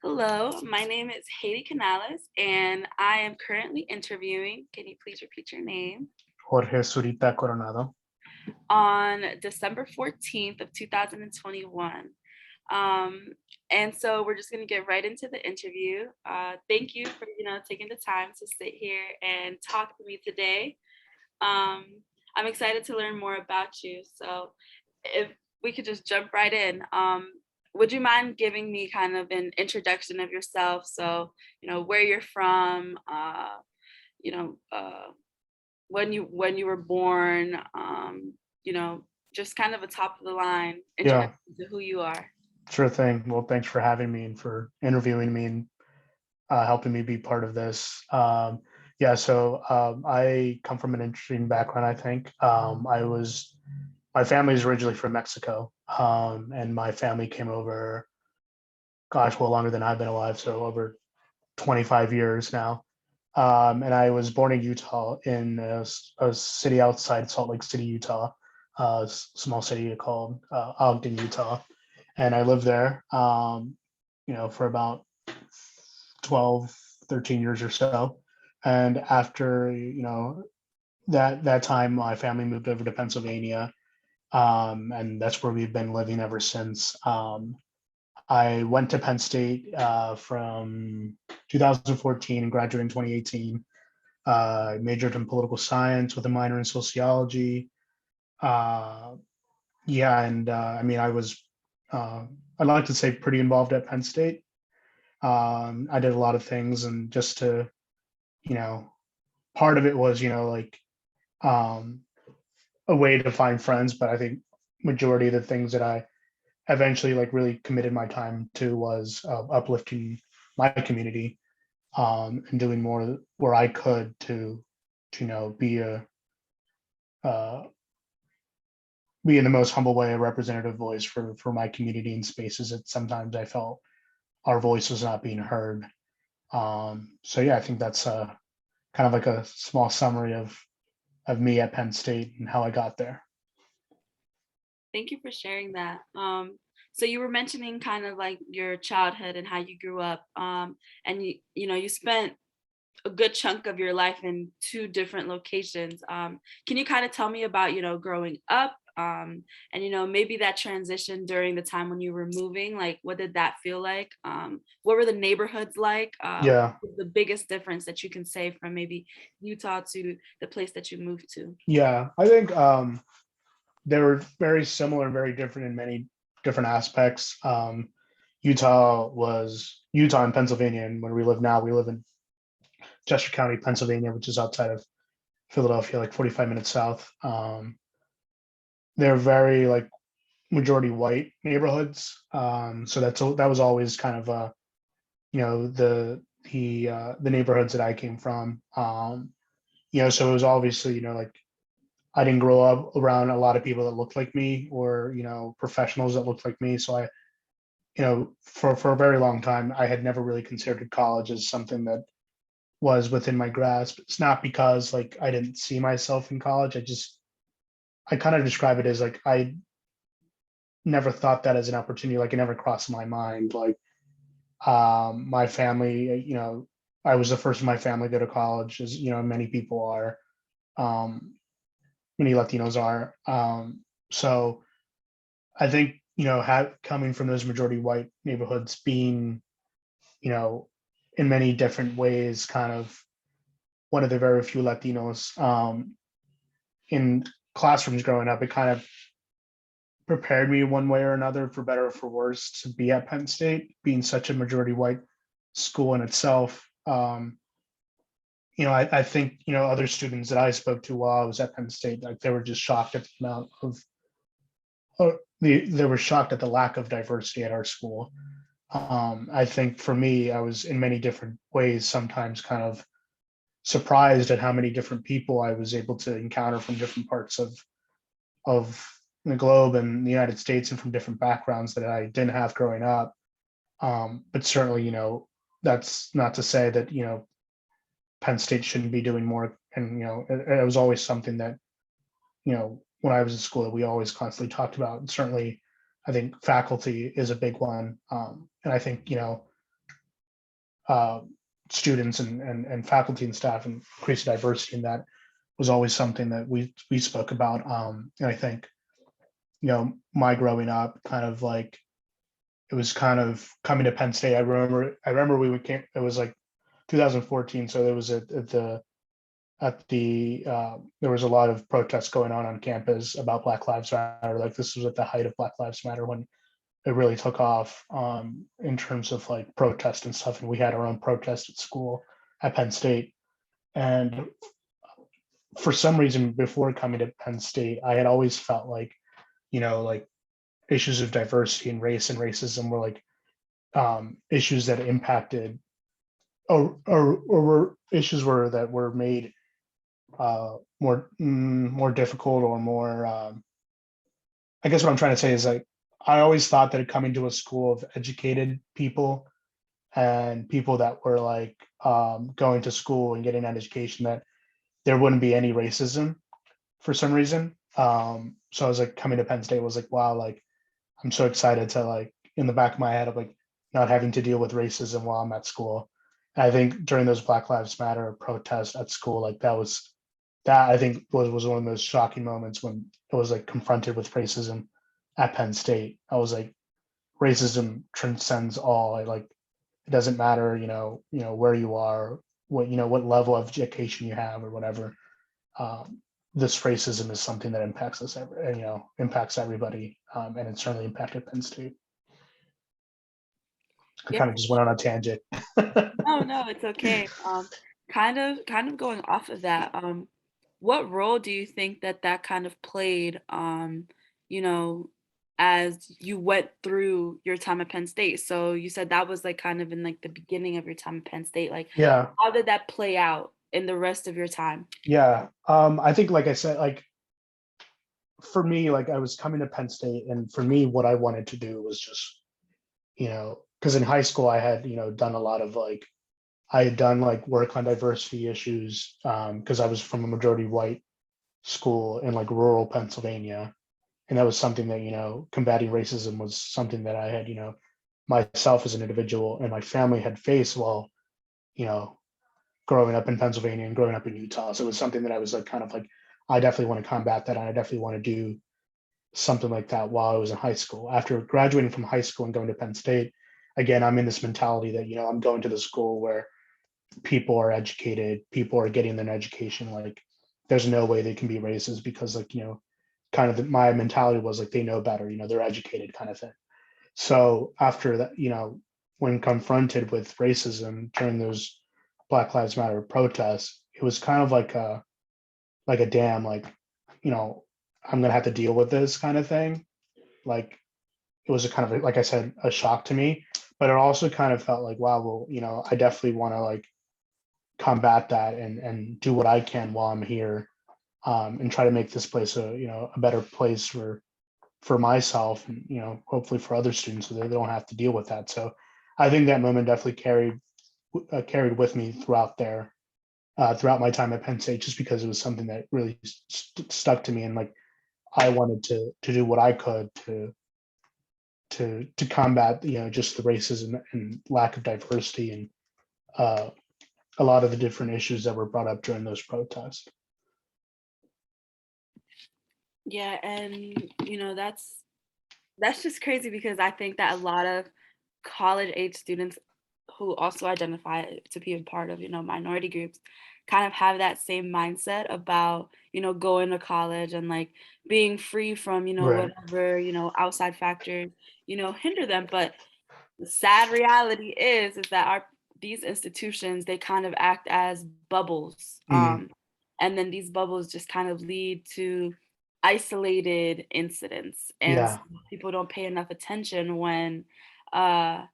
Hello, my name is Heidy Canales, and I am currently interviewing. Can you please repeat your name? Jorge Zurita Coronado. On December 14th of 2021. Um, and so we're just going to get right into the interview. Thank you for taking the time to sit here and talk to me today. Um, I'm excited to learn more about you. So if we could just jump right in. Would you mind giving me kind of an introduction of yourself? So, where you're from, you know, uh, when you were born, you know, just kind of a top of the line Yeah, introduction to who you are. sure thing. Well, thanks for having me and for interviewing me and helping me be part of this. I come from an interesting background, I think. My family is originally from Mexico, and my family came over, gosh, well, longer than I've been alive, so over 25 years now. And I was born in Utah, in a city outside Salt Lake City, Utah, small city called Ogden, Utah. And I lived there, for about 12, 13 years or so. And after, that time, my family moved over to Pennsylvania, and that's where we've been living ever since. I went to Penn State from 2014 and graduated in 2018. I majored in political science with a minor in sociology. Uh, I mean, I'd like to say pretty involved at Penn State. I did a lot of things, and just to, you know, part of it was, um, a way to find friends. But I think majority of the things that I eventually really committed my time to was uplifting my community, and doing more where I could be uh, be in the most humble way a representative voice for my community in spaces that sometimes I felt our voice was not being heard. So yeah, I think that's kind of like a small summary of me at Penn State and how I got there. Thank you for sharing that. So you were mentioning kind of like your childhood and how you grew up, and you spent a good chunk of your life in two different locations. Can you kind of tell me about, growing up, and, maybe that transition during the time when you were moving? Like, what did that feel like? What were the neighborhoods like? Yeah, What was the biggest difference that you can say from maybe Utah to the place that you moved to? yeah. I think they were very similar and very different in many different aspects. Utah and Pennsylvania, and where we live now, we live in Chester County, Pennsylvania, which is outside of Philadelphia, like 45 minutes south. They're very majority white neighborhoods. So that was always kind of the neighborhoods that I came from. So it was obviously I didn't grow up around a lot of people that looked like me, or professionals that looked like me. So for a very long time, I had never really considered college as something that was within my grasp. It's not because I didn't see myself in college. I kind of describe it as I never thought that as an opportunity. It never crossed my mind. My family, I was the first in my family to go to college, as many people are, um, many Latinos are. So I think coming from those majority white neighborhoods, being in many different ways, kind of one of the very few Latinos in classrooms growing up, it kind of prepared me one way or another, for better or for worse, to be at Penn State, being such a majority white school in itself. I think other students that I spoke to while I was at Penn State, they were just shocked at the amount of, they were shocked at the lack of diversity at our school. I think for me, I was in many different ways sometimes kind of surprised at how many different people I was able to encounter from different parts of the globe and the United States, and from different backgrounds that I didn't have growing up. But certainly, that's not to say that Penn State shouldn't be doing more. And it was always something that when I was in school that we always constantly talked about. And certainly, I think faculty is a big one. And I think students and faculty and staff, and increase diversity. And that was always something that we spoke about. And I think, my growing up, kind of like, it was kind of coming to Penn State. I remember it was like 2014. So there was there was a lot of protests going on campus about Black Lives Matter. Like, this was at the height of Black Lives Matter, when it really took off, in terms of like protest and stuff. And we had our own protest at school at Penn State. And for some reason, before coming to Penn State, I had always felt like, like, issues of diversity and race and racism were like, issues that impacted, or were issues that were made, more difficult, or more, I guess what I'm trying to say is, like, I always thought that coming to a school of educated people, and people that were like, going to school and getting an education, that there wouldn't be any racism for some reason. So I was like, coming to Penn State was like, wow, like, I'm so excited to, like, in the back of my head of like not having to deal with racism while I'm at school. And I think during those Black Lives Matter protests at school, like, that I think was one of the most shocking moments, when it was like confronted with racism at Penn State. I was like, racism transcends all. Like, it doesn't matter, where you are, what level of education you have, or whatever. This racism is something that impacts us, impacts everybody, and it certainly impacted Penn State. I Yeah. kind of just went on a tangent. No, no, it's okay. Kind of going off of that, what role do you think that kind of played, you know, as you went through your time at Penn State? So you said that was like kind of in like the beginning of your time at Penn State. Like, Yeah, how did that play out in the rest of your time? yeah. I think, like I said, like, for me, like, I was coming to Penn State, and for me, what I wanted to do was just, because in high school I had, done a lot of like, I had done like work on diversity issues, because I was from a majority white school in like rural Pennsylvania. And that was something that, combating racism was something that I had, myself as an individual and my family had faced while, you know, growing up in Pennsylvania and growing up in Utah. So it was something that I was like, kind of like, I definitely want to combat that. And I definitely want to do something like that while I was in high school. After graduating from high school and going to Penn State, again, I'm in this mentality that, I'm going to the school where people are educated, people are getting an education. Like, there's no way they can be racist, because, like, kind of my mentality was like, they know better, they're educated, kind of thing. So after that, when confronted with racism during those Black Lives Matter protests, it was kind of like a damn, like, you know I'm gonna have to deal with this kind of thing. Like, it was a kind of, like I said, a shock to me, but it also kind of felt like, wow, well, I definitely want to like combat that, and do what I can while I'm here, and try to make this place a better place for myself, and hopefully for other students, so they don't have to deal with that. So I think that moment definitely carried with me throughout my time at Penn State, just because it was something that really stuck to me, and like, I wanted to do what I could to combat just the racism and lack of diversity, and uh, a lot of the different issues that were brought up during those protests. Yeah, and that's just crazy, because I think that a lot of college age students who also identify to be a part of, minority groups, kind of have that same mindset about, going to college and like being free from, Right. whatever, outside factors, hinder them. But the sad reality is that these institutions, they kind of act as bubbles. Mhm. And then these bubbles just kind of lead to isolated incidents, and so Yeah. people don't pay enough attention when uh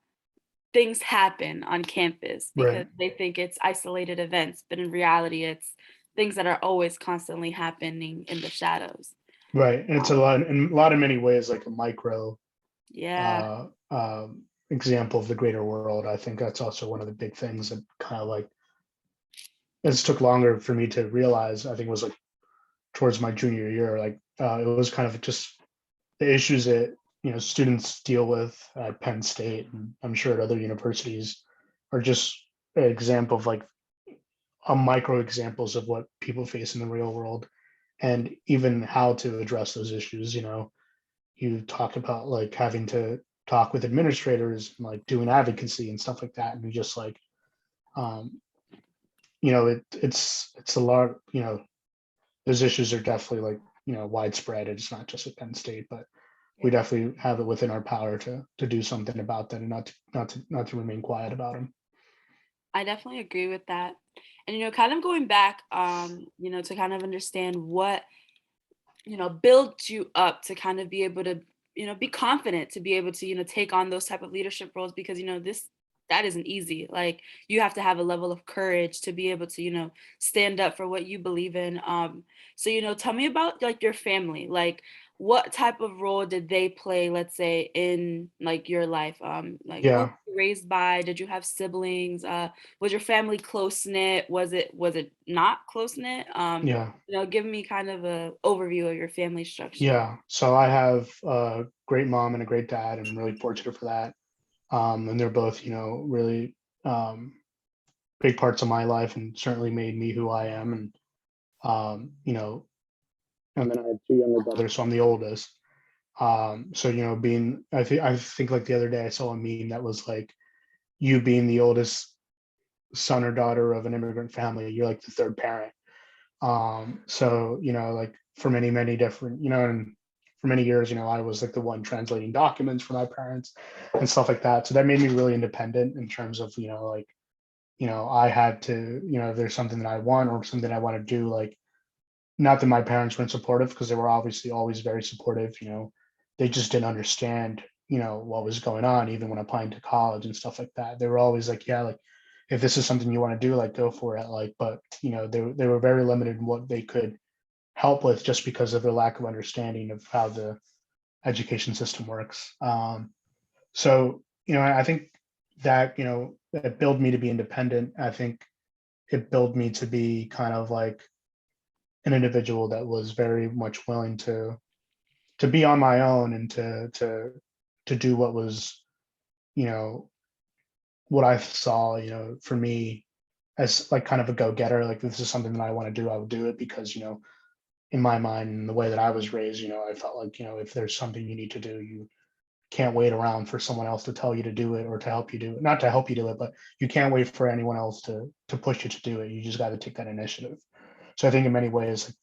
things happen on campus, because Right. they think it's isolated events, but in reality it's things that are always constantly happening in the shadows. Right. And it's a um, lot, in a lot of many ways, like a micro yeah. uh, example of the greater world. I think that's also one of the big things that kind of like, this took longer for me to realize. I think it was like towards my junior year. Like, it was kind of just the issues that students deal with at Penn State, and I'm sure at other universities, are just example of like a micro examples of what people face in the real world, and even how to address those issues. You talk about like having to talk with administrators and like doing advocacy and stuff like that, and you just like um, it's a lot. Those issues are definitely like widespread. It's not just at Penn State, but we Yeah. definitely have it within our power to do something about that, and not to remain quiet about them. I definitely agree with that. And kind of going back, to kind of understand what, built you up to kind of be able to, be confident to be able to, take on those type of leadership roles, because that isn't easy. Like, you have to have a level of courage to be able to, stand up for what you believe in. So, tell me about like your family. Like, what type of role did they play, let's say, in like your life? Like, who were Yeah, you raised by? Did you have siblings? Was your family close knit? Was it not close knit? yeah, Give me kind of a overview of your family structure. yeah. So I have a great mom and a great dad, and I'm really fortunate for that. And they're both, really um, big parts of my life, and certainly made me who I am. And and then I have two younger brothers, so I'm the oldest. So being, I think like the other day I saw a meme that was like, you being the oldest son or daughter of an immigrant family, you're like the third parent. So like for many different, and for many years, I was like the one translating documents for my parents and stuff like that. So that made me really independent in terms of, like, I had to, if there's something that I want or something I want to do, like, not that my parents weren't supportive, because they were obviously always very supportive. They just didn't understand, what was going on, even when applying to college and stuff like that. They were always like, yeah, like, if this is something you want to do, like, go for it. Like, but they were very limited in what they could help with, just because of their lack of understanding of how the education system works. So I think that it built me to be independent. I think it built me to be kind of like an individual that was very much willing to be on my own, and to do what was, you know what I saw, for me, as like kind of a go-getter. Like, if this is something that I want to do, I would do it, because in my mind and the way that I was raised, I felt like, if there's something you need to do, you can't wait around for someone else to tell you to do it, or to help you do it. Not to help you do it, but you can't wait for anyone else to push you to do it. You just got to take that initiative. So I think in many ways, like,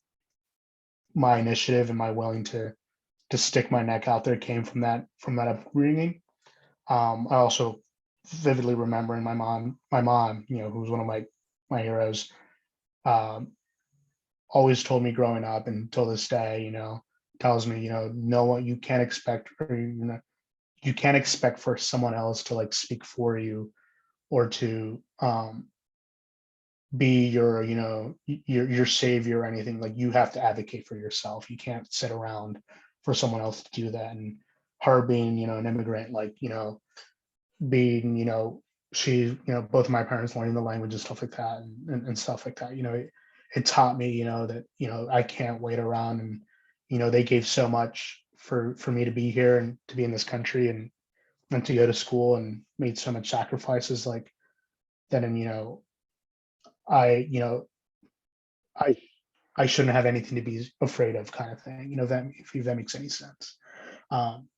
my initiative and my willing to stick my neck out there came from that upbringing. I also vividly remember in my mom, who was one of my heroes, um, always told me growing up, and till this day, tells me, no one, you can't expect, or you can't expect for someone else to like speak for you, or to be your savior or anything. Like, you have to advocate for yourself. You can't sit around for someone else to do that. And her being, an immigrant, like, being, she, both of my parents learning the language and stuff like that, and stuff like that, it taught me, that, I can't wait around. And, they gave so much for me to be here and to be in this country, and to go to school, and made so much sacrifices, like, that. And, I, I, I shouldn't have anything to be afraid of, kind of thing, that, if that makes any sense. Um,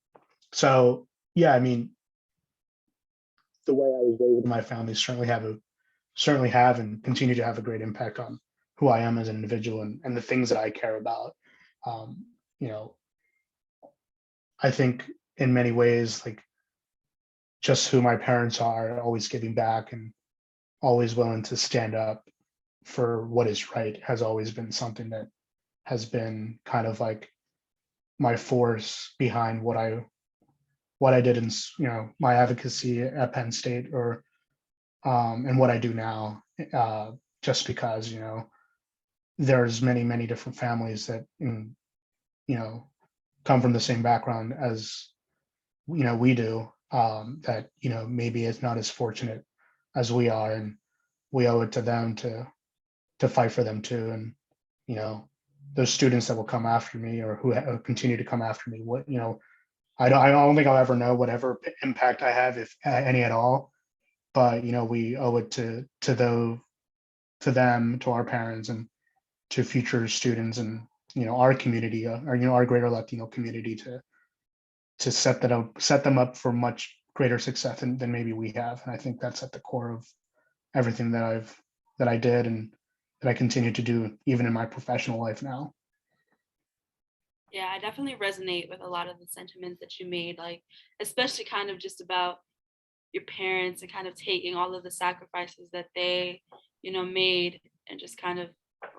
so yeah, I mean, the way I was raised, my family certainly have and continue to have a great impact on who I am as an individual, and the things that I care about. Um, you know, I think in many ways, like, just who my parents are, always giving back and always willing to stand up for what is right, has always been something that has been kind of like my force behind what I did in, my advocacy at Penn State, or and what I do now. Just because, there's many different families that, you know come from the same background as, we do, that, maybe it's not as fortunate as we are, and we owe it to them to fight for them too. And, you know those students that will come after me, or who continue to come after me, what, I don't think I'll ever know whatever impact I have, if any at all, but we owe it to them, to our parents, and to future students, and our community, or our greater Latino community, to set them up for much greater success than maybe we have. And I think that's at the core of everything that I did, and that I continue to do even in my professional life now. Yeah, I definitely resonate with a lot of the sentiments that you made, like especially kind of just about your parents and kind of taking all of the sacrifices that they, made and just kind of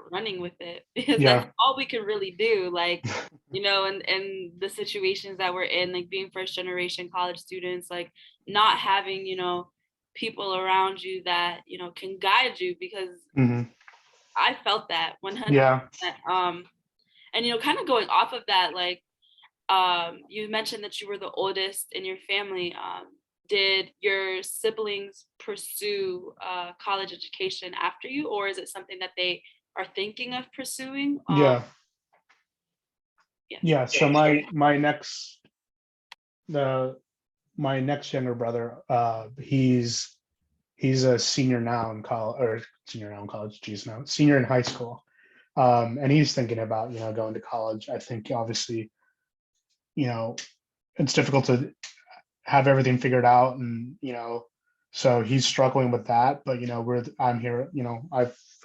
running with it because that's Yeah. all we can really do. Like, and the situations that we're in, like being first generation college students, like not having, people around you that, can guide you because Hmm. I felt that 100%. Yeah. And, kind of going off of that, like, you mentioned that you were the oldest in your family. Did your siblings pursue college education after you, or is it something that they are thinking of pursuing? Yeah. Yes. Yeah. So the my next younger brother, he's a senior now in college, or senior now in college, geez, no, senior in high school. And he's thinking about, going to college. I think obviously, it's difficult to have everything figured out, and so he's struggling with that. But I'm here,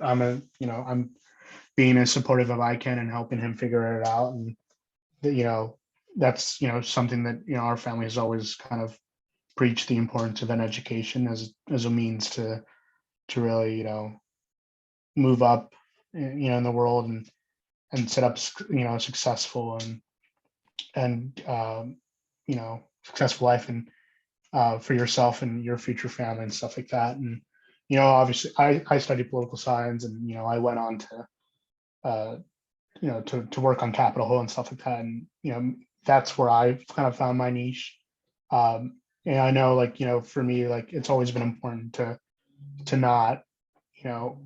I'm being as supportive as I can and helping him figure it out. And that's something that our family has always kind of preached, the importance of an education as a means to really move up, in the world, and set up a successful and successful life, and for yourself and your future family and stuff like that. And obviously I studied political science, and I went on to uh, to work on Capitol Hill and stuff like that. And that's where I kind of found my niche. And I know, like, for me, like, it's always been important to not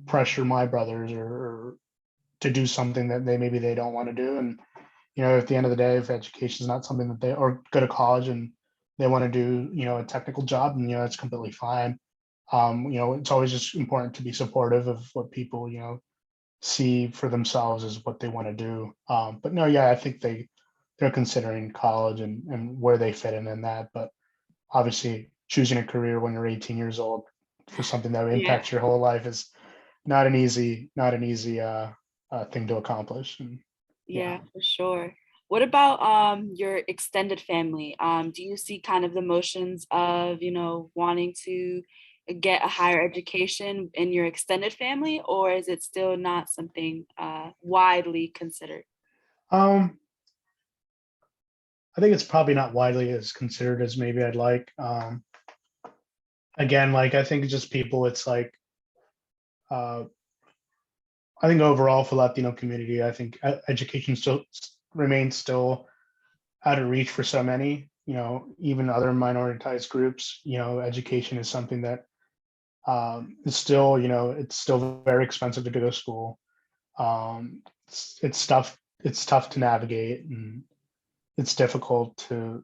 pressure my brothers, or to do something that maybe they don't want to do. And at the end of the day, if education is not something that they, or go to college and they want to do a technical job, and it's completely fine. It's always just important to be supportive of what people see for themselves as what they want to do. But no, yeah, I think they're considering college, and where they fit in that. But obviously, choosing a career when you're 18 years old for something that Yeah. impacts your whole life is not an easy thing to accomplish. And yeah. Yeah, for sure. What about your extended family? Do you see kind of the motions of, wanting to get a higher education in your extended family, or is it still not something widely considered? Um, I think it's probably not widely as considered as maybe I'd like. Again, like, I think just people, it's like, uh, I think overall for Latino community, I think education still remains still out of reach for so many. Even other minoritized groups. Education is something that is still, it's still very expensive to go to school. It's tough. It's tough to navigate, and it's difficult to,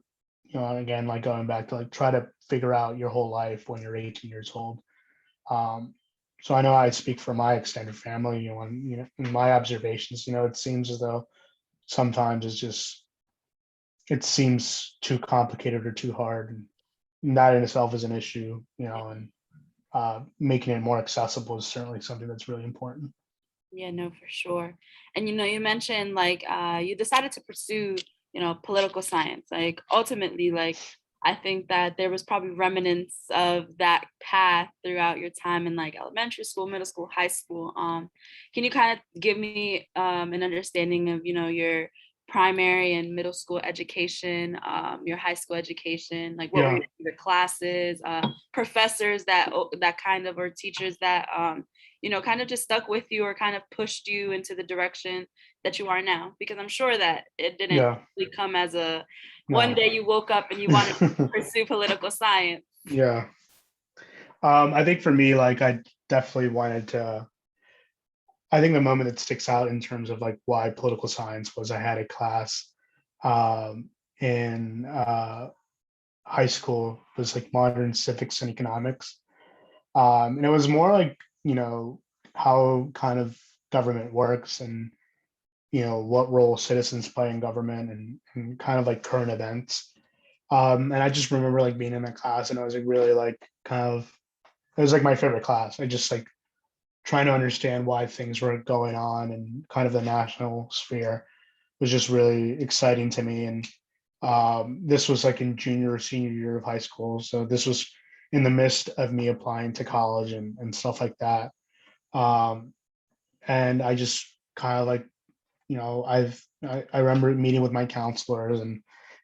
again, like, going back to, like, try to figure out your whole life when you're 18 years old. Um, so I know I speak for my extended family, and in my observations, it seems as though sometimes it seems too complicated or too hard, and that in itself is an issue, and making it more accessible is certainly something that's really important. Yeah, no, for sure. And you mentioned like you decided to pursue, political science. Like ultimately, like I think that there was probably remnants of that path throughout your time in like elementary school, middle school, high school. Can you kind of give me an understanding of, your primary and middle school education, your high school education, like what were Yeah. your classes, professors that kind of, or teachers that kind of just stuck with you or kind of pushed you into the direction that you are now? Because I'm sure that it didn't Yeah. really come as a one No. day you woke up and you wanted to pursue political science. Yeah. I think for me, like, I definitely wanted to. I think the moment that sticks out in terms of, like, why political science was, I had a class in high school, was like modern civics and economics. And it was more like, how kind of government works, and what role citizens play in government, and kind of like current events. And I just remember like being in that class, and I was like really like kind of, it was like my favorite class. I just like trying to understand why things were going on, and kind of the national sphere was just really exciting to me. And this was like in junior or senior year of high school. So this was in the midst of me applying to college, and stuff like that. Um, and I just kind of like, I remember meeting with my counselors, and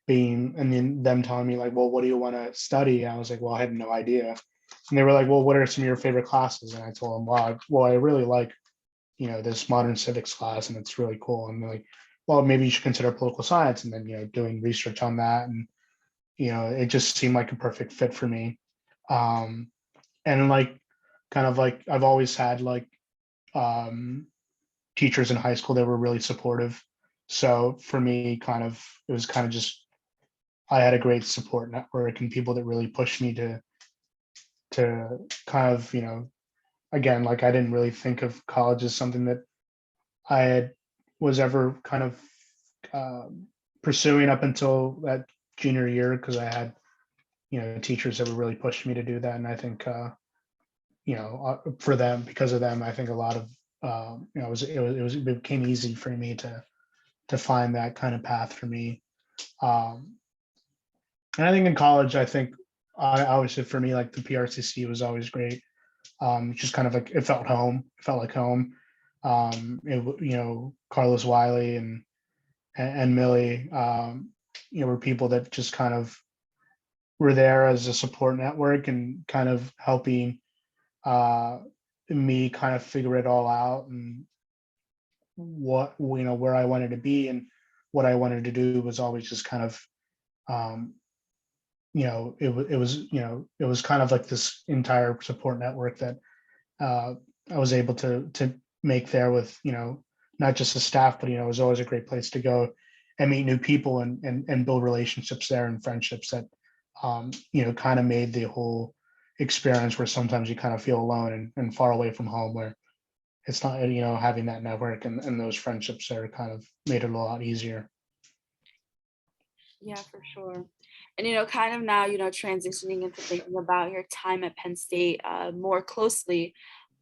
then them telling me like, well, what do you want to study? And I was like, well, I had no idea. And they were like, well, what are some of your favorite classes? And I told them, well, I really like, this modern civics class, and it's really cool. And they're like, well, maybe you should consider political science. And then, doing research on that. And, it just seemed like a perfect fit for me. Um, and like, kind of like, I've always had like, um, teachers in high school that were really supportive. So for me, it was kind of just, I had a great support network and people that really pushed me to kind of, again, like I didn't really think of college as something that I had was ever kind of pursuing up until that junior year, because I had, teachers that were really pushing me to do that. And I think, for them, because of them, I think a lot of, it became easy for me to find that kind of path for me. Um, and I think in college, I think I always said for me, like the PRCC was always great. Just kind of like it felt like home. Carlos Wiley and Millie, were people that just kind of were there as a support network, and kind of helping uh, me kind of figure it all out, and what, where I wanted to be, and what I wanted to do was always just kind of, um, it was kind of like this entire support network that uh, I was able to make there with, not just the staff, but, it was always a great place to go and meet new people, and build relationships there, and friendships that, kind of made the whole experience, where sometimes you kind of feel alone, and far away from home, where it's not, having that network, and those friendships are kind of made it a lot easier. Yeah, for sure. And kind of now, transitioning into thinking about your time at Penn State more closely.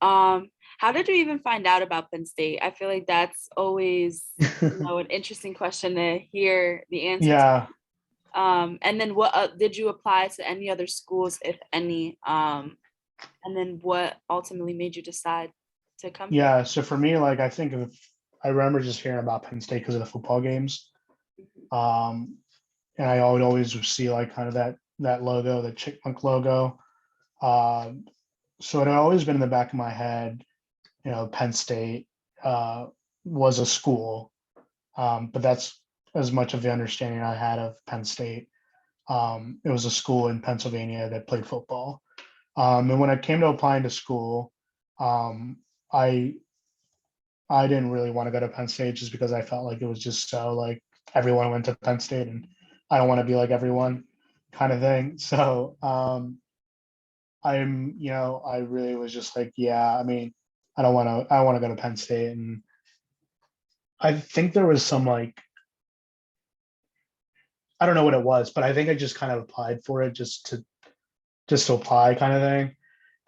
How did you even find out about Penn State? I feel like that's always, an interesting question to hear the answer to. Yeah. And then what did you apply to any other schools, if any? And then what ultimately made you decide to come here? Yeah. So for me, like, I remember just hearing about Penn State because of the football games. Mhm. Um, and I would always see like kind of that logo, the chipmunk logo. Um, so it had always been in the back of my head, Penn State uh, was a school, but that's as much of the understanding I had of Penn State. It was a school in Pennsylvania that played football. And when it came to applying to school, um, I I didn't really want to go to Penn State, just because I felt like it was just so like everyone went to Penn State, and I don't want to be like everyone, kind of thing. So I really was just like, yeah, I mean, I want to go to Penn State. And I think there was some like, I don't know what it was, but I think I just kind of applied for it, just to apply, kind of thing.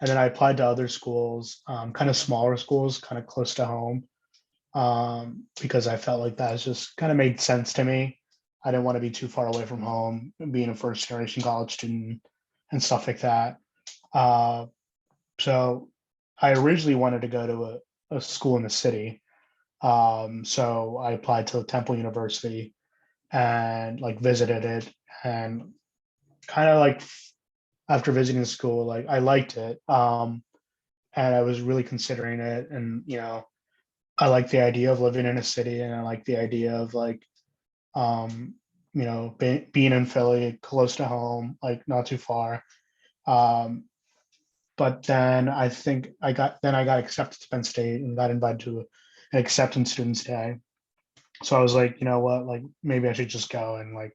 And then I applied to other schools, kind of smaller schools, kind of close to home, because I felt like that just kind of made sense to me. I didn't want to be too far away from home, being a first generation college student and stuff like that. Uh, so I originally wanted to go to a school in the city. So I applied to Temple University, and like visited it, and kind of like, after visiting the school, like I liked it. And I was really considering it. And, I like the idea of living in a city, and I like the idea of like, um, being in Philly, close to home, like not too far. Um, but then I got accepted to Penn State, and got invited to an acceptance students day. So I was like, you know what, like maybe I should just go and like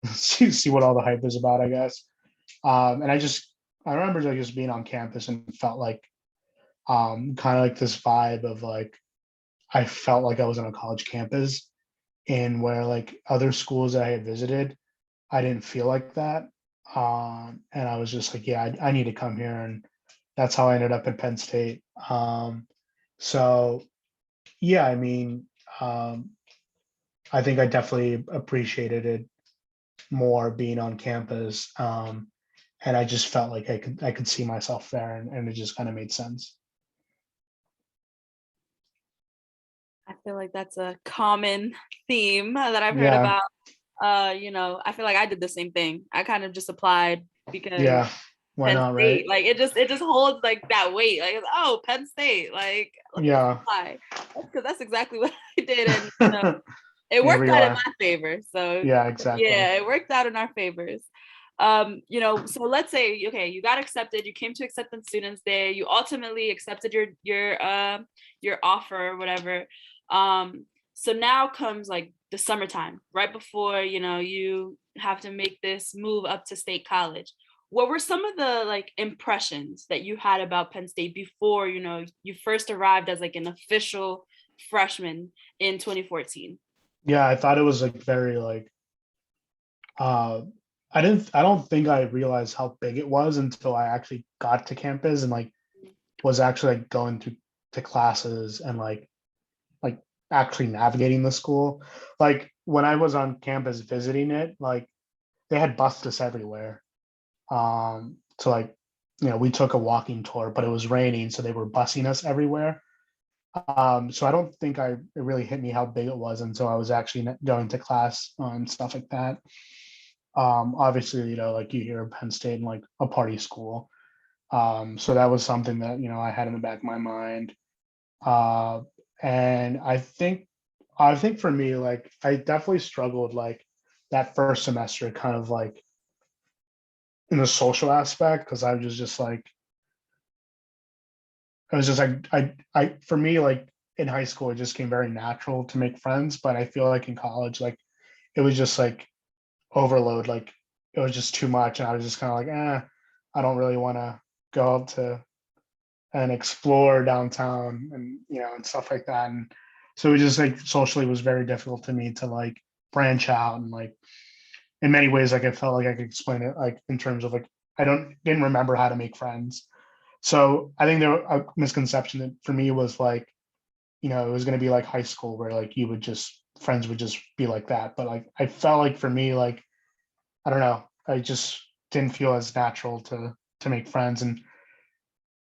see what all the hype is about, I guess. And I just I remember like just being on campus and felt like kind of like this vibe of like I felt like I was on a college campus, and where like other schools that I had visited, I didn't feel like that. And I was just like, yeah, I need to come here, and that's how I ended up at Penn State. So yeah, I mean, um, I think I definitely appreciated it more being on campus. And I just felt like I could see myself there, and it just kind of made sense. I feel like that's a common theme that I've heard Yeah, about. I feel like I did the same thing. I kind of just applied because yeah. Why Penn not, right? State, like it just holds like that weight. Like, oh, Penn State, like let me just Yeah. apply. That's because that's exactly what I did, and it Here worked we out in are. my favor. So Yeah, exactly. yeah, it worked out in our favors. So let's say, okay, you got accepted, you came to acceptance students day, you ultimately accepted your offer or whatever. So now comes like the summertime, right before you have to make this move up to state college. What were some of the like impressions that you had about Penn State before you first arrived as like an official freshman in 2014? Yeah, I thought it was like very like uh I don't think I realized how big it was until I actually got to campus and like was actually like going to classes and like actually navigating the school. Like when I was on campus visiting it, like they had buses everywhere. So like, we took a walking tour, but it was raining, so they were busing us everywhere. So I don't think it really hit me how big it was until I was actually going to class and stuff like that. Obviously, like you hear of Penn State and like a party school. So that was something that, I had in the back of my mind. Uh, and I think for me, like I definitely struggled like that first semester, kind of like in the social aspect, because I was just like, I was just like, for me, like in high school, it just came very natural to make friends. But I feel like in college, like it was just like overload. Like it was just too much. And I was just kind of like, I don't really want to go out to and explore downtown and, and stuff like that. And so it just like socially was very difficult to me to like branch out and like in many ways, like I felt like I could explain it like in terms of like didn't remember how to make friends. So I think there a misconception that for me was like, it was going to be like high school where like you would just friends would just be like that. But like I felt like for me, like I don't know, I just didn't feel as natural to make friends. And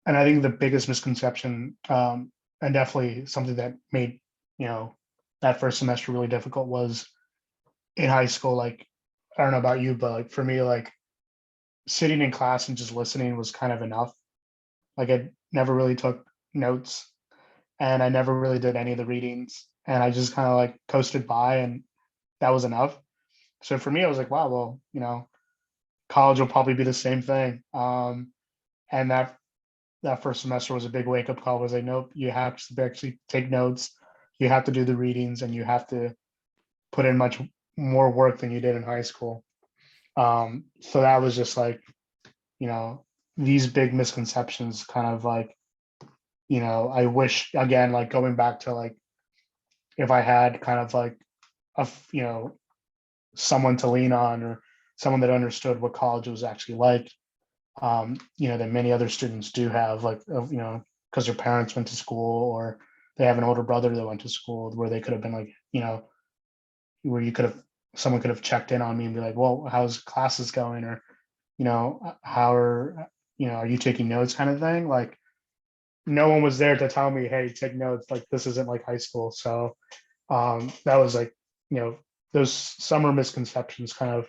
I think the biggest misconception, and definitely something that made you know that first semester really difficult was in high school. Like I don't know about you, but like for me, like sitting in class and just listening was kind of enough. Like I never really took notes, and I never really did any of the readings, and I just kind of like coasted by, and that was enough. So for me, I was like, wow, well, college will probably be the same thing. And that first semester was a big wake up call. Was like, nope, you have to actually take notes, you have to do the readings, and you have to put in much more work than you did in high school. So that was just like, you know, these big misconceptions kind of like, I wish again, like going back to like if I had kind of like someone to lean on or someone that understood what college was actually like, that many other students do have, like, because their parents went to school or they have an older brother that went to school where they could have been like, where someone could have checked in on me and be like, well, how's classes going? Or, how are you taking notes kind of thing? Like, no one was there to tell me, hey, take notes. Like, this isn't like high school. So that was like, you know, those summer misconceptions kind of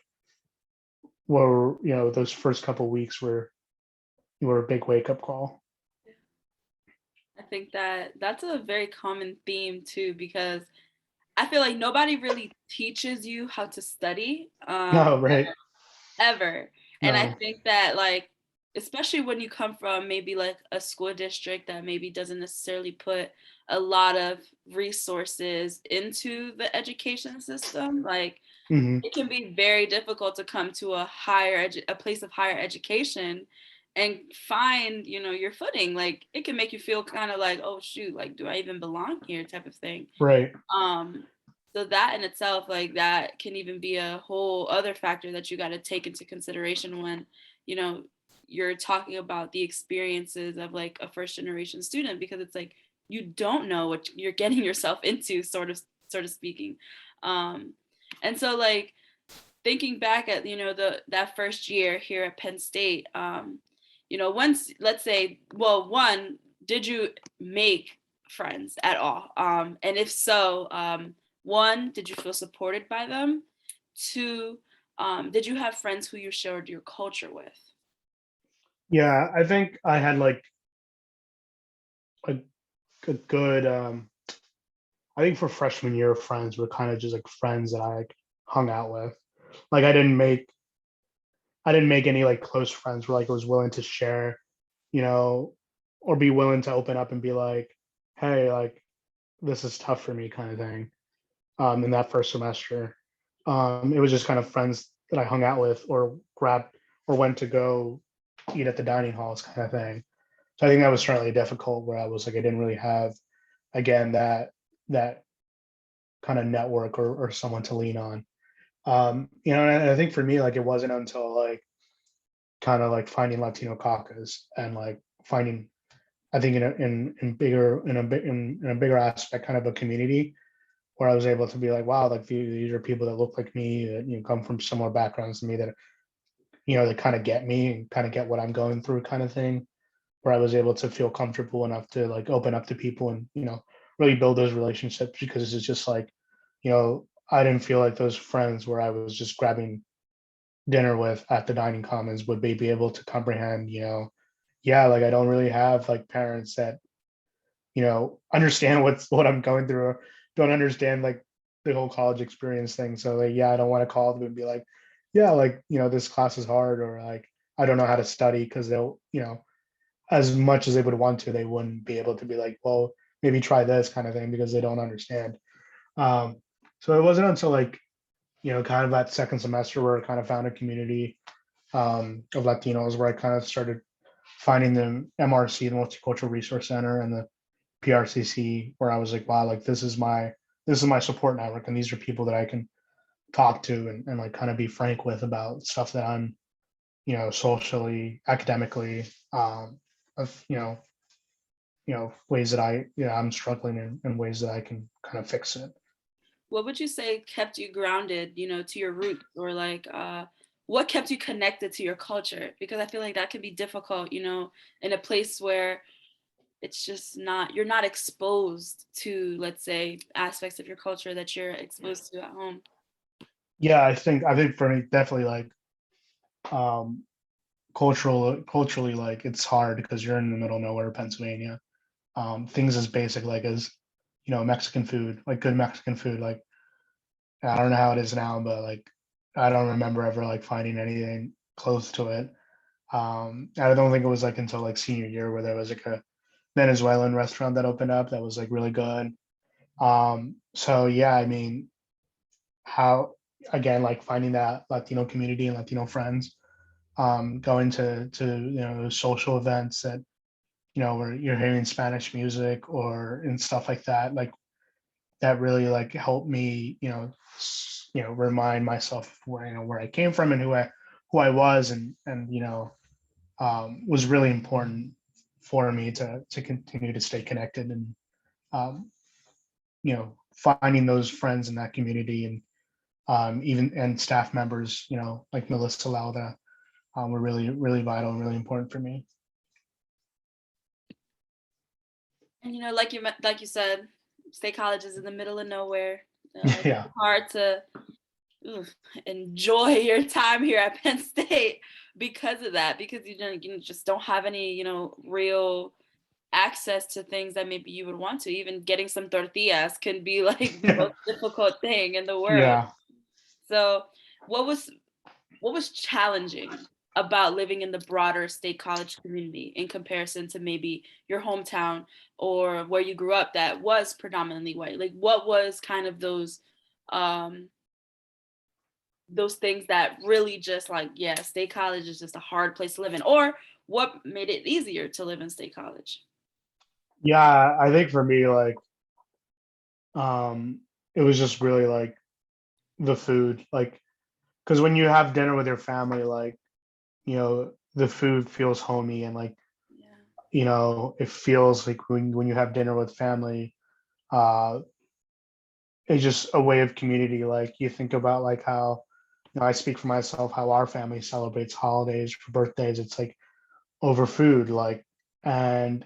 were, those first couple of weeks were a big wake up call. I think that that's a very common theme too, because I feel like nobody really teaches you how to study No, right. ever. And I No. think that like especially when you come from maybe like a school district that maybe doesn't necessarily put a lot of resources into the education system, like Hmm. it can be very difficult to come to a place of higher education and find, your footing. Like it can make you feel kind of like, oh shoot, like do I even belong here type of thing. Right. So that in itself, like that can even be a whole other factor that you got to take into consideration when, you know, you're talking about the experiences of like a first generation student, because it's like you don't know what you're getting yourself into, sort of speaking. Um, and so like thinking back at, that first year here at Penn State, once, let's say, well, one, did you make friends at all? And if so, one, did you feel supported by them? Two, did you have friends who you shared your culture with? Yeah, I think I had like a, a good I think for freshman year, friends were kind of just like friends that I like hung out with. Like I didn't make any like close friends where like I was willing to share, you know, or be willing to open up and be like, hey, like this is tough for me kind of thing. In that first semester. It was just kind of friends that I hung out with or grabbed or went to go eat at the dining halls kind of thing. So I think that was certainly difficult where I was like I didn't really have again that kind of network or someone to lean on. And I think for me, like it wasn't until like kind of like finding Latino Caucus and like finding, I think in bigger in a bigger aspect, kind of a community where I was able to be like, wow, like these are people that look like me, that come from similar backgrounds to me, that that kind of get me and kind of get what I'm going through, kind of thing. Where I was able to feel comfortable enough to like open up to people and really build those relationships, because it's just like I didn't feel like those friends where I was just grabbing dinner with at the dining commons would be able to comprehend, yeah, like I don't really have like parents that understand what I'm going through, or don't understand like the whole college experience thing. So like, yeah, I don't want to call them and be like, yeah, like, this class is hard, or like, I don't know how to study, because they'll, as much as they would want to, they wouldn't be able to be like, well, maybe try this kind of thing, because they don't understand. Um, so it wasn't until like, kind of that second semester where I kind of found a community of Latinos where I kind of started finding the MRC, the Multicultural Resource Center, and the PRCC, where I was like, wow, like this is my support network, and these are people that I can talk to and like kind of be frank with about stuff that I'm, socially, academically, of ways that I'm struggling in, and ways that I can kind of fix it. What would you say kept you grounded, to your roots, or like what kept you connected to your culture? Because I feel like that can be difficult, in a place where it's just not, you're not exposed to, let's say, aspects of your culture that you're exposed to at home. Yeah, I think for me, definitely like um culturally, like it's hard because you're in the middle of nowhere, Pennsylvania. Things as basic like as Mexican food, like good Mexican food, like I don't know how it is now, but like I don't remember ever like finding anything close to it. I don't think it was like until like senior year where there was like a Venezuelan restaurant that opened up that was like really good. So yeah, I mean, how again, like finding that Latino community and Latino friends, going to social events that where you're hearing Spanish music or and stuff like that, like that really like helped me, remind myself where where I came from and who I was, and was really important for me to continue to stay connected, and um, finding those friends in that community, and even and staff members, like Melissa Lauda, were really vital and really important for me. And like you said, State College is in the middle of nowhere. Yeah, It's hard to oof, enjoy your time here at Penn State because of that, because you just don't have any, real access to things that maybe you would want to. Even getting some tortillas can be like the yeah, most difficult thing in the world. yeah. So, what was what was challenging about living in the broader State College community in comparison to maybe your hometown or where you grew up that was predominantly white? Like, what was kind of those um, those things that really just like, yeah, State College is just a hard place to live in, or what made it easier to live in State College? Yeah, I think for me, like, it was just really like the food, like, because when you have dinner with your family, like, the food feels homey, and like, Yeah. it feels like when you have dinner with family, uh, it's just a way of community. Like, you think about like how, I speak for myself, how our family celebrates holidays for birthdays. It's like over food, like, and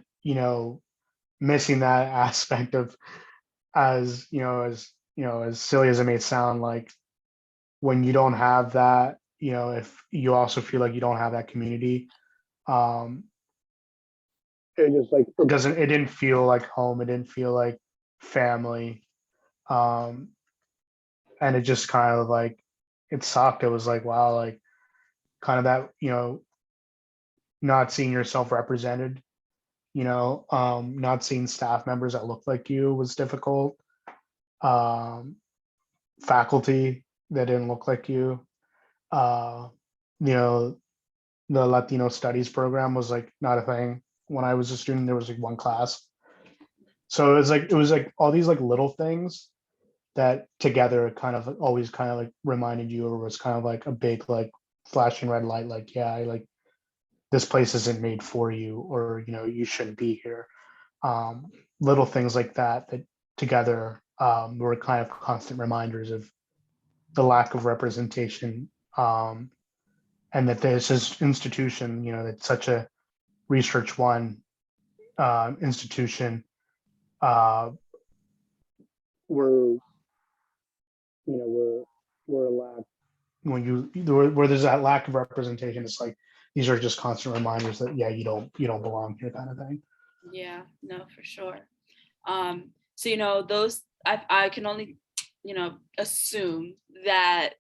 missing that aspect of, as silly as it may sound, like when you don't have that, if you also feel like you don't have that community, um, it just like it didn't feel like home. It didn't feel like family. Um, and it just kind of like, it sucked. It was like, wow, like kind of that, not seeing yourself represented, not seeing staff members that looked like you was difficult. Um, Faculty that didn't look like you. Uh, you know, the Latino studies program was like not a thing. When I was a student, there was like one class. So it was like all these like little things that together kind of always kind of like reminded you, or was kind of like a big like flashing red light, like, yeah, like this place isn't made for you, or you shouldn't be here. um, Little things like that together were kind of constant reminders of the lack of representation, and that this institution, that's such a research one institution, uh, where we're a lack, where there's that lack of representation. It's like these are just constant reminders that, yeah, you don't belong here, kind of thing. Yeah, no, for sure. So those I can only assume that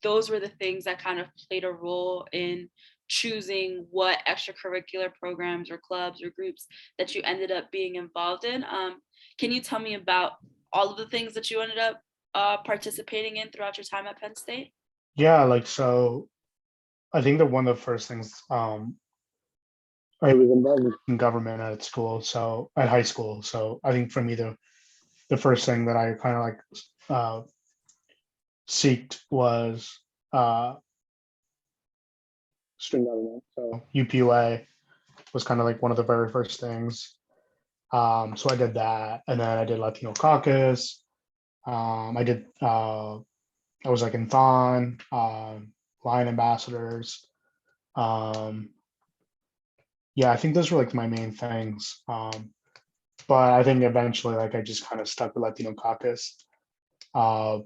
those were the things that kind of played a role in choosing what extracurricular programs or clubs or groups that you ended up being involved in. Can you tell me about all of the things that you ended up participating in throughout your time at Penn State? Yeah, like, so I think that one of the first things, I was involved in government at school, so at high school. So I think for me, the first thing that I kind of like uh, seeked was uh, student government. So UPUA was kind of like one of the very first things. So I did that, and then I did Latino Caucus. I did. I was like in Thon, Lion Ambassadors. Um, yeah, I think those were like my main things. But I think eventually, like, I just kind of stuck with Latino Caucus, uh,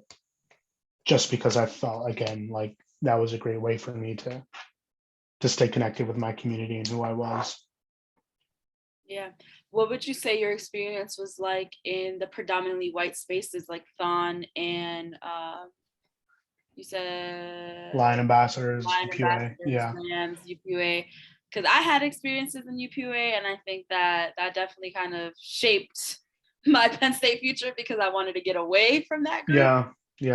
just because I felt, again, like that was a great way for me to stay connected with my community and who I was. Yeah. What would you say your experience was like in the predominantly white spaces like Thon and you said Lion Ambassadors, Line UPUA, Ambassadors, yeah, Lambs, UPUA? Because I had experiences in UPUA, and I think that that definitely kind of shaped my Penn State future because I wanted to get away from that group. yeah, yeah,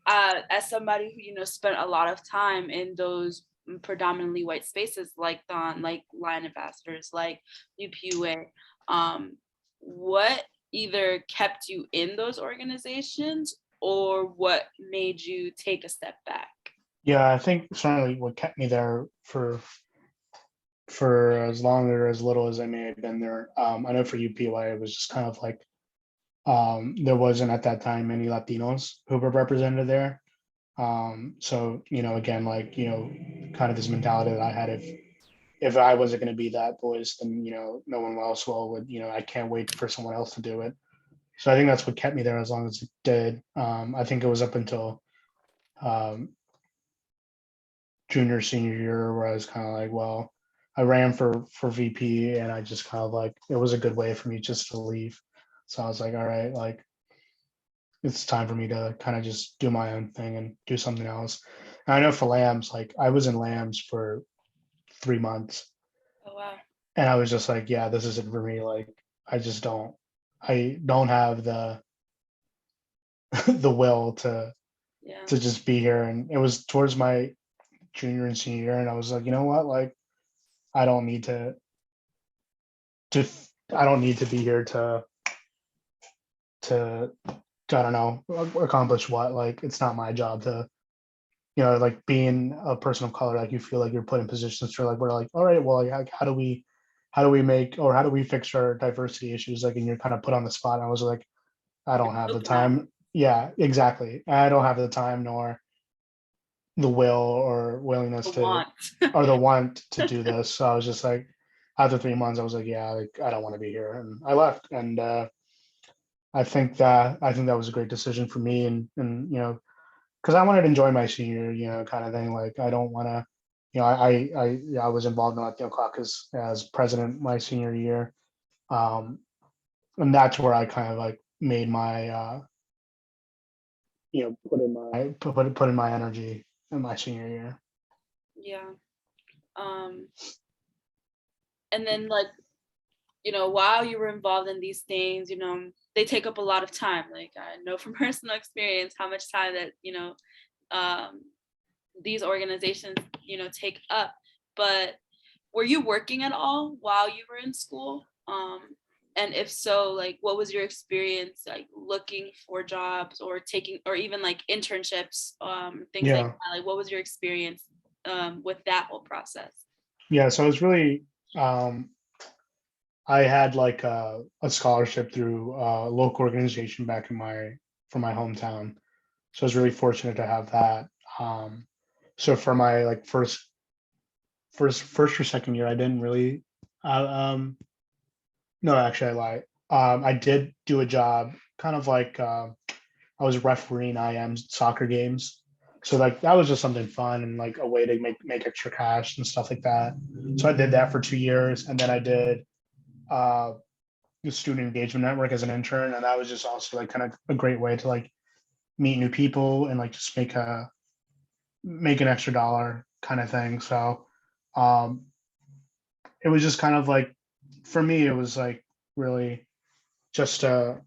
But as somebody who spent a lot of time in those predominantly white spaces like Thon, like Line Ambassadors, like UPUA, what either kept you in those organizations or what made you take a step back? yeah. I think certainly what kept me there for as long or as little as I may have been there. I know for UPUA, it was just kind of like, there wasn't at that time many Latinos who were represented there. So again, like, kind of this mentality that I had, if I wasn't going to be that voice, then no one else will. Would I can't wait for someone else to do it. So I think that's what kept me there as long as it did. I think it was up until um, junior senior year where I was kind of like, well, I ran for VP, and I just kind of like, it was a good way for me just to leave. So I was like, all right, like, it's time for me to kind of just do my own thing and do something else. And I know for Lambs, like, I was in Lambs for 3 months, Oh wow. and I was just like, yeah, this isn't for me. Like, I don't have the the will Yeah. to just be here. And it was towards my junior and senior year, and I was like, you know what, like I don't need to I don't need to be here to I don't know, accomplish what. Like it's not my job to, like being a person of color, like you feel like you're put in positions to like we're like, all right, well, like how do we make, or how do we fix our diversity issues? Like, and you're kind of put on the spot. And I was like, I don't have the Looking at time. Yeah, exactly. I don't have the time nor the will or willingness the to, want. or the want to do this. So I was just like, after 3 months, I was like, yeah, like I don't want to be here, and I left. And I think that was a great decision for me, and because I wanted to enjoy my senior, kind of thing. Like I don't want to, I was involved in Latino Caucus as president my senior year, um, and that's where I kind of like made my, put in my energy in my senior year. Yeah. Um, and then like, while you were involved in these things, they take up a lot of time. Like I know from personal experience how much time that, um, these organizations, take up. But were you working at all while you were in school? And if so, like what was your experience like looking for jobs or taking or even like internships, things like Yeah, that? Like what was your experience with that whole process? yeah. So I was really, um, I had like a scholarship through a local organization back in my from my hometown. So I was really fortunate to have that. So for my like first or second year, I didn't really. Uh, no, actually, I lie. I did do a job, kind of like I was refereeing IM soccer games. So like that was just something fun and like a way to make extra cash and stuff like that. So I did that for 2 years, and then I did uh, the student engagement network as an intern, and that was just also like kind of a great way to like meet new people and like just make an extra dollar kind of thing. So um, it was just kind of like for me, it was like really just kind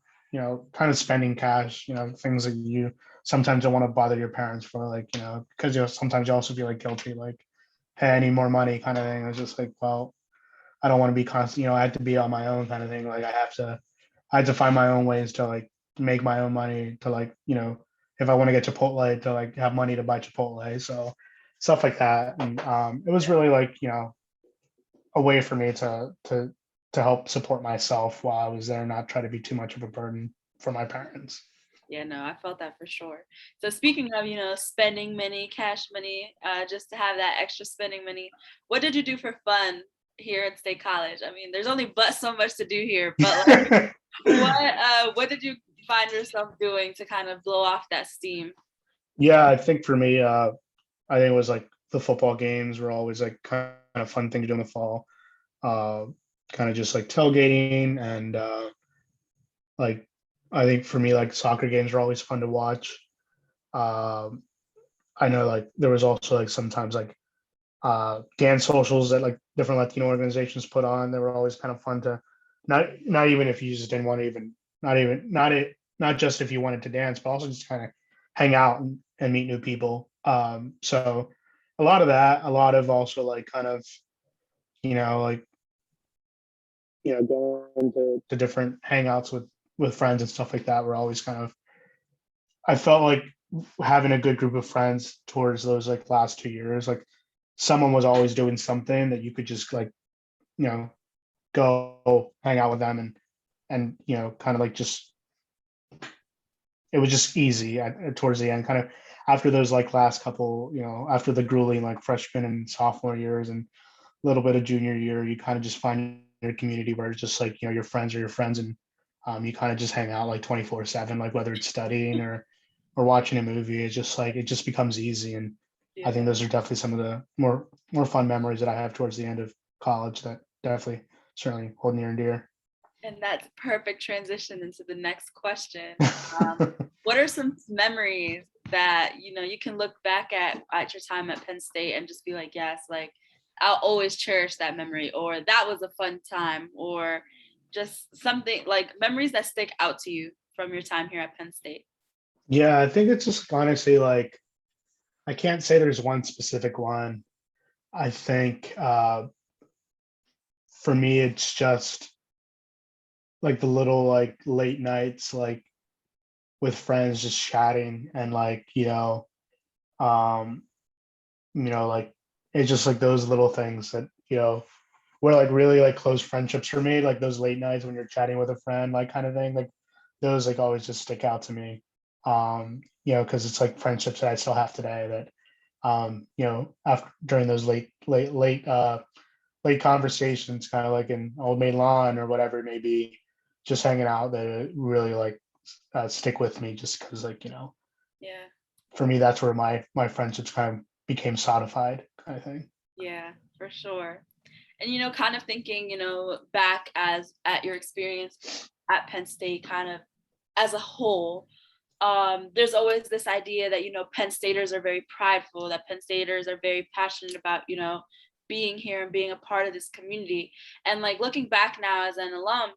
of spending cash, things that you sometimes don't want to bother your parents for, like, because sometimes you also feel like guilty, like, hey, I need more money kind of thing. It's just like, well, I don't want to be constant, I had to be on my own kind of thing. Like I had to find my own ways to like make my own money to like, if I want to get Chipotle to like have money to buy Chipotle. So stuff like that. And it was really like, a way for me to help support myself while I was there, not try to be too much of a burden for my parents. Yeah, no, I felt that for sure. So speaking of, spending money, cash money, just to have that extra spending money, what did you do for fun here at State College? I mean, there's only but so much to do here, but like, what did you find yourself doing to kind of blow off that steam? Yeah, I think for me, I think it was like the football games were always like kind of fun thing to do in the fall. Uh, Kind of just like tailgating and like I think for me like soccer games are always fun to watch. Um, I know like there was also like sometimes like dance socials that like different Latino organizations put on. They were always kind of fun to not even if you just didn't want to even not even not just if you wanted to dance, but also just kind of hang out and meet new people. So a lot of that, a lot of also like kind of like going to different hangouts with friends and stuff like that were always kind of, I felt like having a good group of friends towards those like last 2 years, like someone was always doing something that you could just like, you know, go hang out with them and kind of like just it was just easy towards the end, kind of after those like last couple, after the grueling like freshman and sophomore years and a little bit of junior year, you kind of just find your community where it's just like, your friends are your friends, and you kind of just hang out like 24/7, like whether it's studying or watching a movie. It's just like it just becomes easy. And I Yeah. think those are definitely some of the more fun memories that I have towards the end of college that definitely certainly hold near and dear. And that's perfect transition into the next question. What are some memories that you can look back at your time at Penn State and just be like, yes, like I'll always cherish that memory, or that was a fun time, or just something like memories that stick out to you from your time here at Penn State? Yeah, I think it's just honestly like I can't say there's one specific one. I think for me it's just like the little like late nights like with friends just chatting and like um like it's just like those little things that were like really like close friendships for me, like those late nights when you're chatting with a friend, like kind of thing, like those like always just stick out to me. Because it's like friendships that I still have today that after during those late conversations, kind of like in Old Main Lawn or whatever it may be, just hanging out, that really like stick with me, just because like Yeah. for me that's where my friendships kind of became solidified, kind of thing. Yeah, for sure. And kind of thinking, back as at your experience at Penn State, kind of as a whole, there's always this idea that Penn Staters are very prideful, that Penn Staters are very passionate about being here and being a part of this community. And like looking back now as an alum,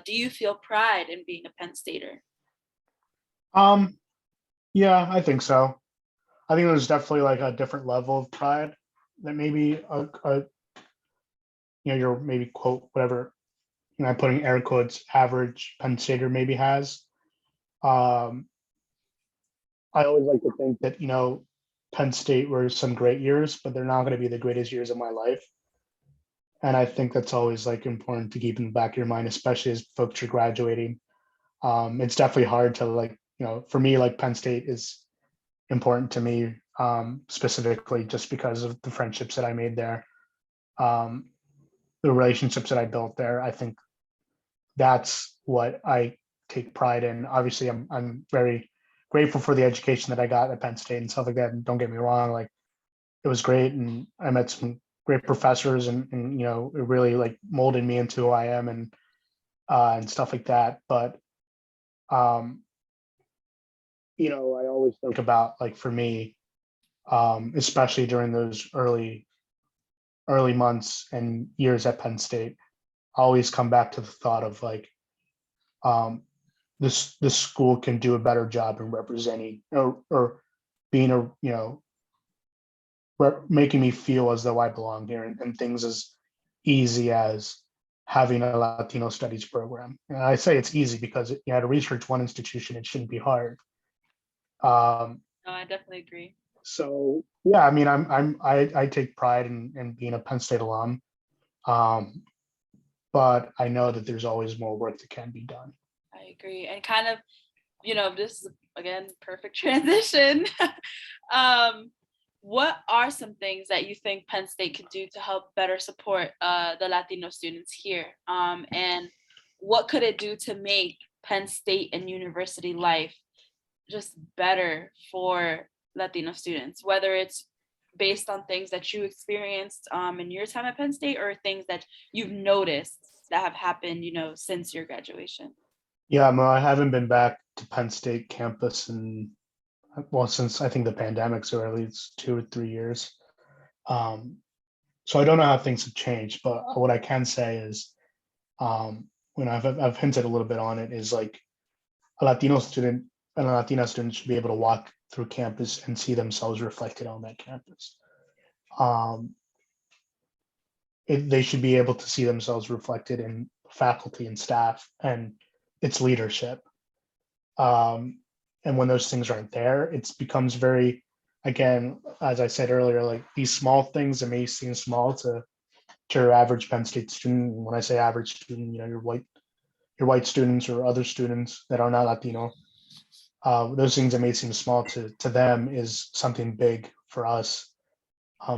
do you feel pride in being a Penn Stater? Um, yeah, I think so. I think there's definitely like a different level of pride that maybe your maybe quote whatever I'm putting air quotes average Penn Stater maybe has. Um, I always like to think that Penn State were some great years, but they're not going to be the greatest years of my life. And I think that's always like important to keep in the back of your mind, especially as folks are graduating. It's definitely hard to like for me like Penn State is important to me, specifically just because of the friendships that I made there, um, the relationships that I built there. I think that's what I take pride in. Obviously, I'm very grateful for the education that I got at Penn State and stuff like that. And don't get me wrong, like it was great, and I met some great professors, and it really like molded me into who I am, and stuff like that. But um, I always think about like for me, especially during those early months and years at Penn State, I always come back to the thought of like um, this school can do a better job in representing or being making me feel as though I belong here, and things as easy as having a Latino studies program. And I say it's easy because to research one institution, it shouldn't be hard. Um, No, I definitely agree. so yeah, I mean, I take pride in being a Penn State alum, um, but I know that there's always more work that can be done. I agree. And kind of, this is again perfect transition. um, what are some things that you think Penn State could do to help better support the Latino students here? And what could it do to make Penn State and university life just better for Latino students, whether it's based on things that you experienced in your time at Penn State or things that you've noticed that have happened, since your graduation? Yeah, Mo, I haven't been back to Penn State campus in well since I think the pandemic, so at least 2 or 3 years. Um, so I don't know how things have changed, but what I can say is, when I've hinted a little bit on it, is like a Latino student and a Latina student should be able to walk through campus and see themselves reflected on that campus. Um, they should be able to see themselves reflected in faculty and staff and its leadership. Um, and when those things aren't there, it becomes very, again, as I said earlier, like these small things that may seem small to your average Penn State student. When I say average student, your white students or other students that are not Latino. Those things that may seem small to them is something big for us,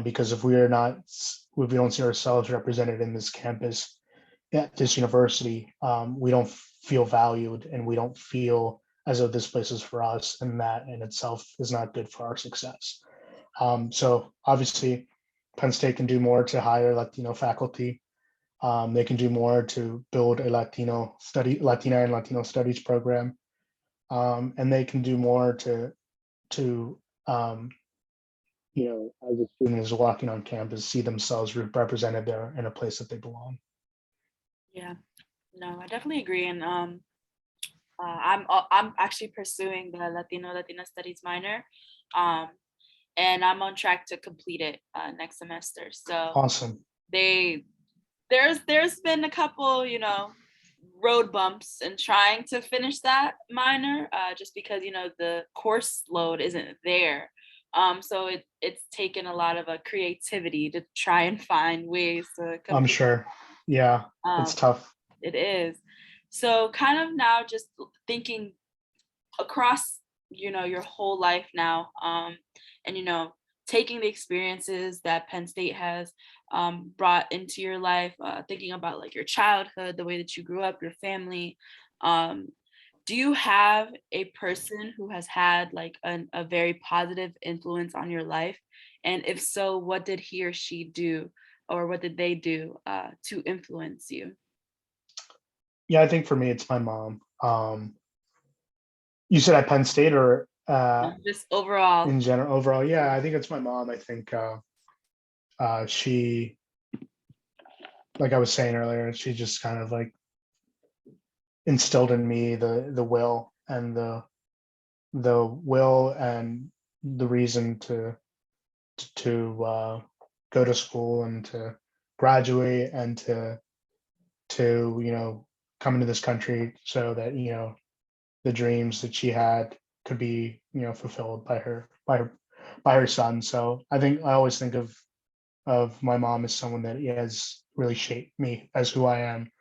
because if we don't see ourselves represented in this campus at this university, we don't feel valued, and we don't feel as though this place is for us, and that in itself is not good for our success. So obviously, Penn State can do more to hire Latino faculty. They can do more to build a Latina and Latino studies program, and they can do more to um, as a student is walking on campus, see themselves represented there in a place that they belong. Yeah, no, I definitely agree. And I'm actually pursuing the Latina Studies minor, and I'm on track to complete it next semester. So Awesome. they there's been a couple, road bumps in trying to finish that minor, just because the course load isn't there. So it's taken a lot of creativity to try and find ways to I'm complete. sure. Yeah, it's Um, tough. it is. So kind of now just thinking across, your whole life now, and taking the experiences that Penn State has brought into your life, thinking about like your childhood, the way that you grew up, your family. um, do you have a person who has had like a very positive influence on your life, and if so, what did he or she do, or what did they do to influence you? Yeah, I think for me, it's my mom. You said at Penn State or Just overall. in general, overall? Yeah, I think it's my mom. I think she, like I was saying earlier, she just kind of like instilled in me the will and the reason to go to school and to graduate and to come into this country so that the dreams that she had could be fulfilled by her son. So I think I always think of my mom as someone that has really shaped me as who I am,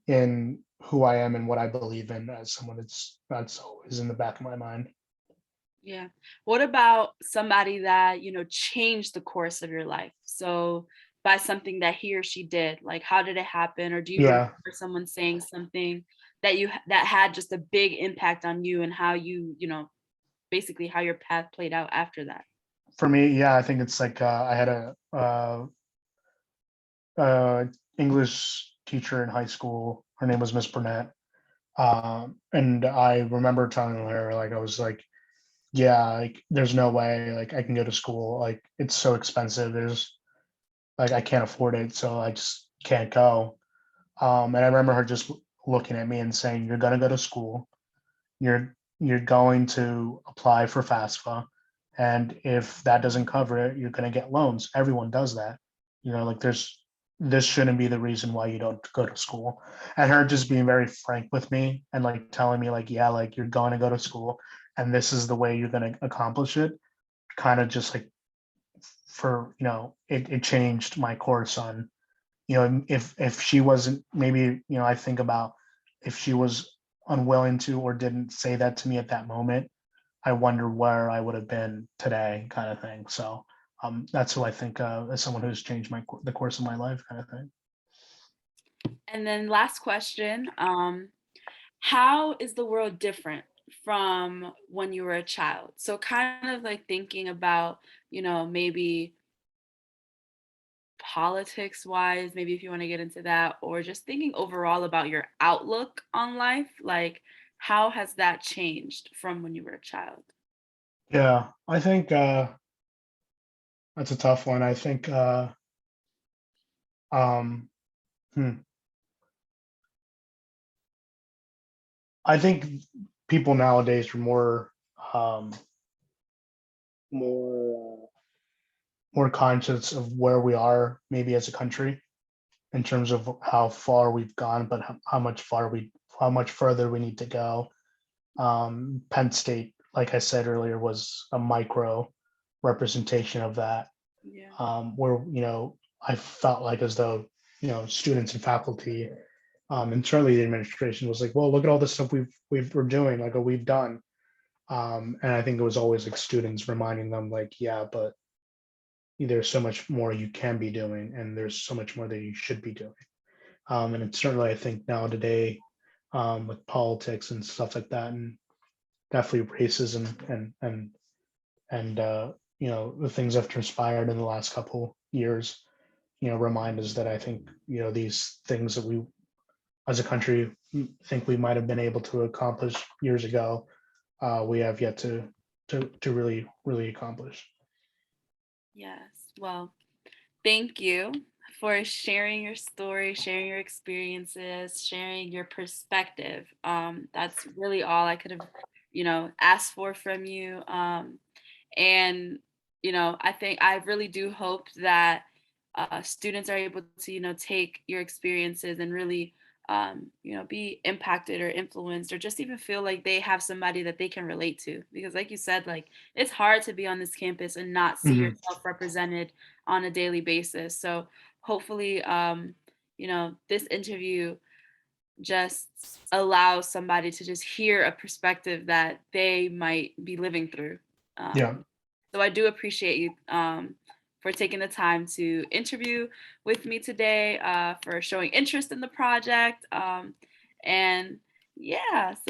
in who I am and what I believe in, as someone that's always in the back of my mind. Yeah. What about somebody that, changed the course of your life? So by something that he or she did, like how did it happen? Or do you remember Yeah, someone saying something that had just a big impact on you, and how basically how your path played out after that? for me, yeah, I think it's like I had a English teacher in high school. Her name was Miss Burnett, and I remember telling her, like, I was like, yeah, like there's no way like I can go to school. Like it's so expensive. There's like I can't afford it, so I just can't go. And I remember her just looking at me and saying, "You're gonna go to school. You're going to apply for FAFSA, and if that doesn't cover it, you're gonna get loans. Everyone does that. Like this shouldn't be the reason why you don't go to school." And her just being very frank with me and like telling me like, yeah, like you're going to go to school, and this is the way you're gonna accomplish it. Kind of just like it changed my course on if she wasn't, maybe I think about if she was unwilling to or didn't say that to me at that moment, I wonder where I would have been today, kind of thing. So that's who I think as someone who's changed the course of my life, kind of thing. And then last question, how is the world different from when you were a child? So kind of like thinking about, maybe politics wise, maybe if you want to get into that, or just thinking overall about your outlook on life, like how has that changed from when you were a child? Yeah, I think that's a tough one. I think um, hmm, I think people nowadays are um, more more conscious of where we are, maybe as a country, in terms of how far we've gone, but how much further we need to go. Penn State, like I said earlier, was a micro representation of that, Yeah. where I felt like as though students and faculty, and certainly the administration was like, well, look at all the stuff we're doing, like what we've done. And I think it was always like students reminding them, like, yeah, but there's so much more you can be doing, and there's so much more that you should be doing. And it's certainly, I think now today, with politics and stuff like that, and definitely racism and the things that have transpired in the last couple years, remind us that I think these things that we as a country think we might have been able to accomplish years ago, we have yet to really accomplish. Yes. Well, thank you for sharing your story, sharing your experiences, sharing your perspective. That's really all I could have, asked for from you. And I think I really do hope that students are able to take your experiences and really be impacted or influenced, or just even feel like they have somebody that they can relate to, because like you said, like it's hard to be on this campus and not see Mhm. yourself represented on a daily basis. So hopefully this interview just allows somebody to just hear a perspective that they might be living through. Yeah. So I do appreciate you for taking the time to interview with me today, for showing interest in the project. And yeah,